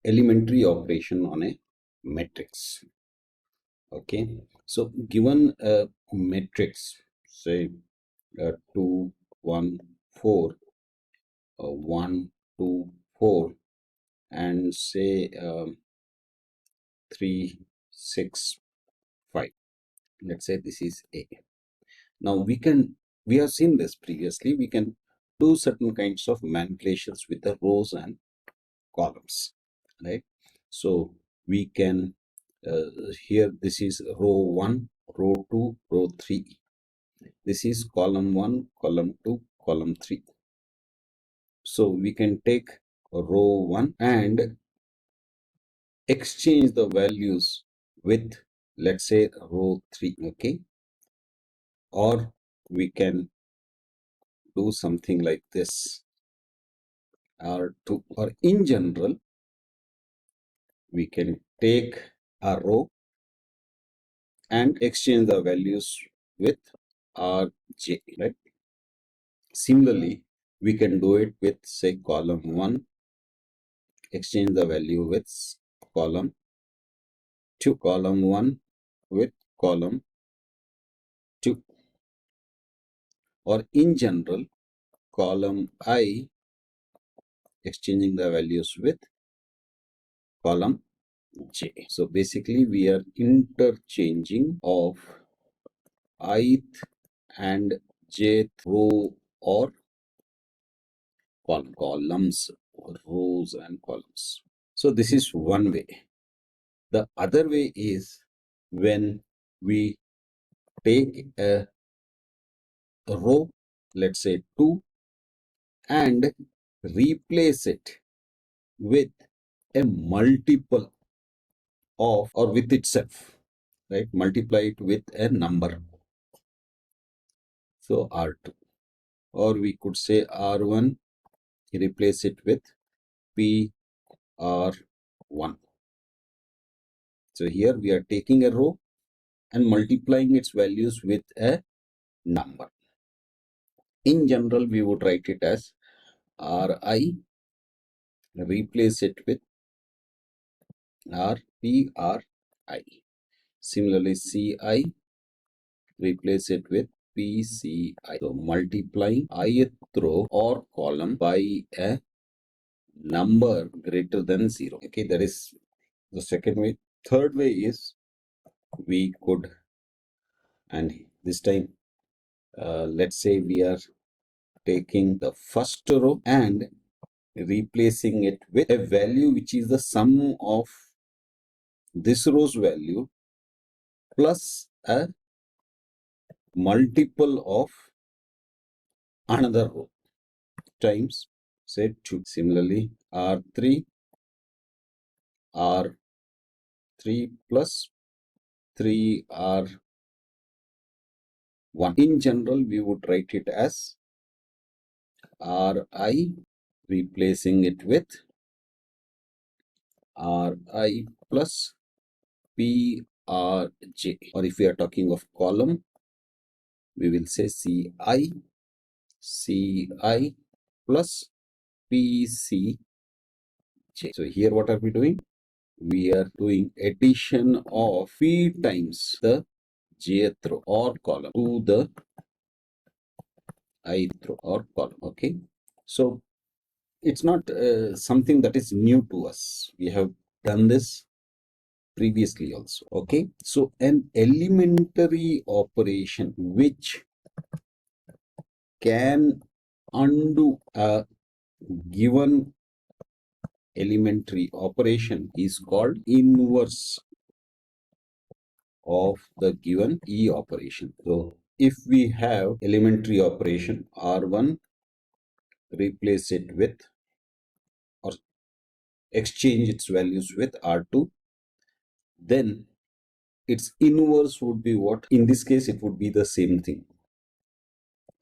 elementary operation on a matrix. Okay, so given a matrix, say 2 1 4, 1 2 4, and say 3 6 5. Let's say this is A. Now we have seen this previously. We can do certain kinds of manipulations with the rows and columns, right? So we can here this is row 1, row 2, row 3. This is column 1, column 2, column 3. So we can take row 1 and exchange the values with, let's say, row 3. Okay, or we can do something like this, or in general we can take a row and exchange the values with rj, right? Similarly, we can do it with, say, column 1, exchange the value with column 2, column 1 with column 2, or in general column I exchanging the values with column j. So basically we are interchanging of ith and jth row or columns, or rows and columns. So this is one way. The other way is when we take a row, let's say 2, and replace it with a multiple of, or with itself, right? Multiply it with a number. So R2, or we could say R1, replace it with PR1. So here we are taking a row and multiplying its values with a number. In general, we would write it as Ri, replace it with RPRI. Similarly, Ci, replace it with PCI. So multiplying ith row or column by a number greater than 0. Okay, that is the second way. Third way is we could, and this time let's say we are taking the first row and replacing it with a value which is the sum of this row's value plus a multiple of another row times, say, 2. Similarly, R3 plus 3R1. In general, we would write it as Ri, replacing it with Ri plus Prj. Or if we are talking of column, we will say Ci plus Pcj. So here what are we doing? We are doing addition of p times the jth row or column to the ith row or column. Okay, so it's not something that is new to us. We have done this previously also. Okay, so an elementary operation which can undo a given elementary operation is called inverse of the given E operation. So if we have elementary operation R1, replace it with, or exchange its values with R2, then its inverse would be what? In this case, it would be the same thing,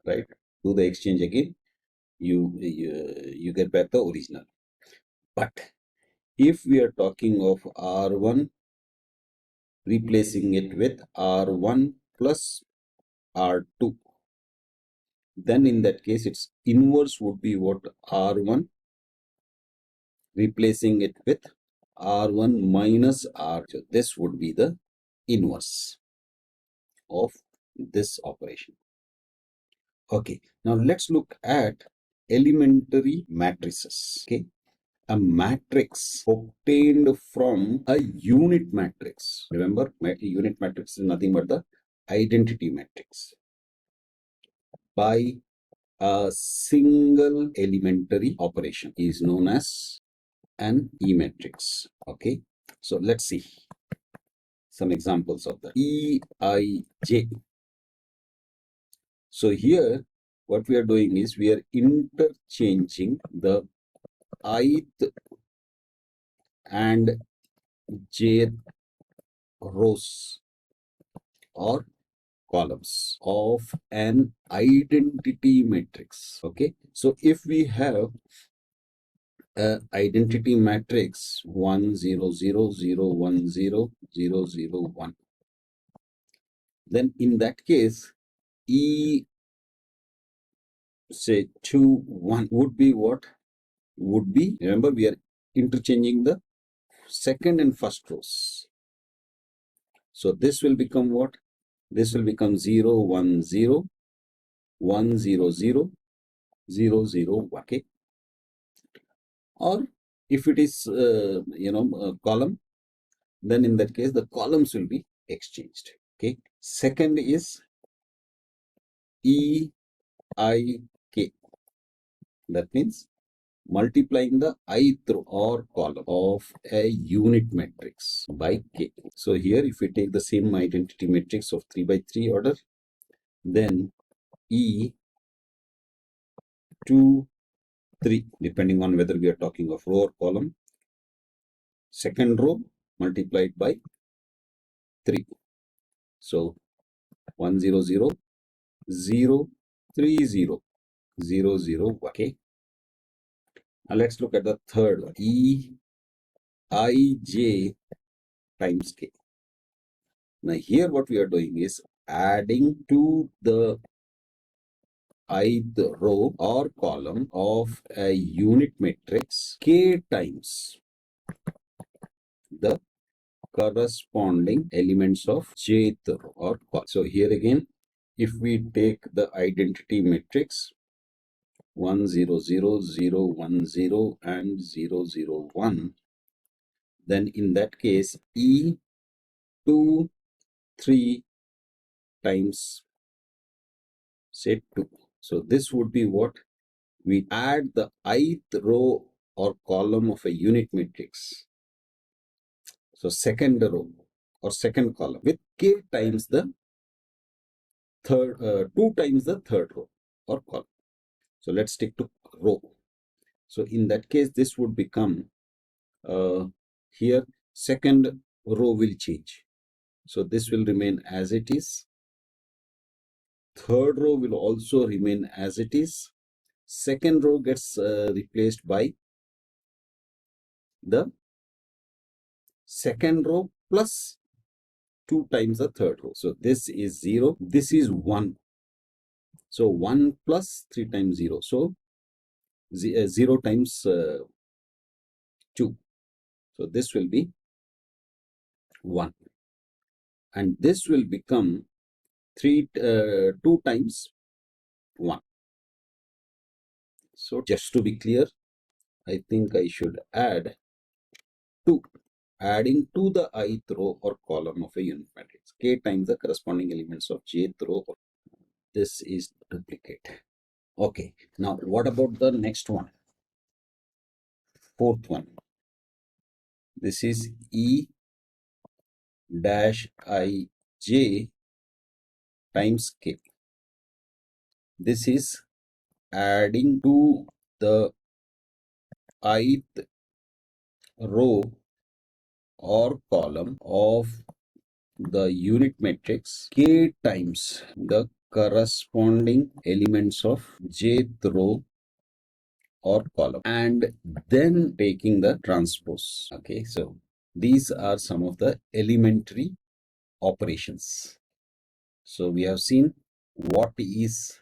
right? Do the exchange again, you get back the original. But if we are talking of R1, replacing it with R1 plus R2, then in that case its inverse would be what? R1, replacing it with R1 minus R. So this would be the inverse of this operation. Okay, now let's look at elementary matrices. Okay, a matrix obtained from a unit matrix. Remember, unit matrix is nothing but the identity matrix by a single elementary operation is known as an E matrix. Okay, so let's see some examples of that. EIJ. So here, what we are doing is we are interchanging the ith and jth rows or columns of an identity matrix. Okay, so if we have a identity matrix 1 0 0 0 1 0 0 0 1, then in that case E say 2 1 would be what? Would be, remember, we are interchanging the second and first rows. So this will become what? This will become 0 1 0 1 0 0 0 0 1. Okay, or if it is a column, then in that case the columns will be exchanged. Okay, second is E I K, that means multiplying the ith row or column of a unit matrix by K. So here if we take the same identity matrix of 3 by 3 order, then E 2 3, depending on whether we are talking of row or column, second row multiplied by 3. So 1 0 0 0 3 0 0 0 1. Okay, now let's look at the third one, E I J times K. Now here what we are doing is adding to the ith row or column of a unit matrix K times the corresponding elements of jth row or column. So here again, if we take the identity matrix 1 0 0 0 1 0 and 0 0 1, then in that case E 2 3 times say 2. So this would be what? We add the ith row or column of a unit matrix. So second row or second column with K times the third, 2 times the third row or column. So let's stick to row. So in that case, this would become here second row will change. So this will remain as it is. Third row will also remain as it is. Second row gets replaced by the second row plus 2 times the third row. So this is 0. This is 1. So 1 plus 3 times 0. So 0 times 2. So this will be 1. And this will become 2 times 1. So just to be clear, I think I should add 2. Adding to the ith row or column of a unit matrix. K times the corresponding elements of jth row. This is duplicate. Okay. Now what about the next one? Fourth one. This is E dash I J times K. This is adding to the ith row or column of the unit matrix K times the corresponding elements of jth row or column and then taking the transpose. Okay, so these are some of the elementary operations. So we have seen what is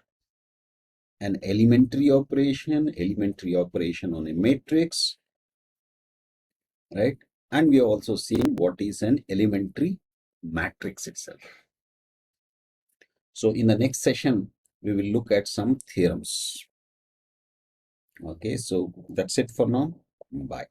an elementary operation on a matrix, right? And we have also seen what is an elementary matrix itself. So in the next session, we will look at some theorems. Okay, so that's it for now. Bye.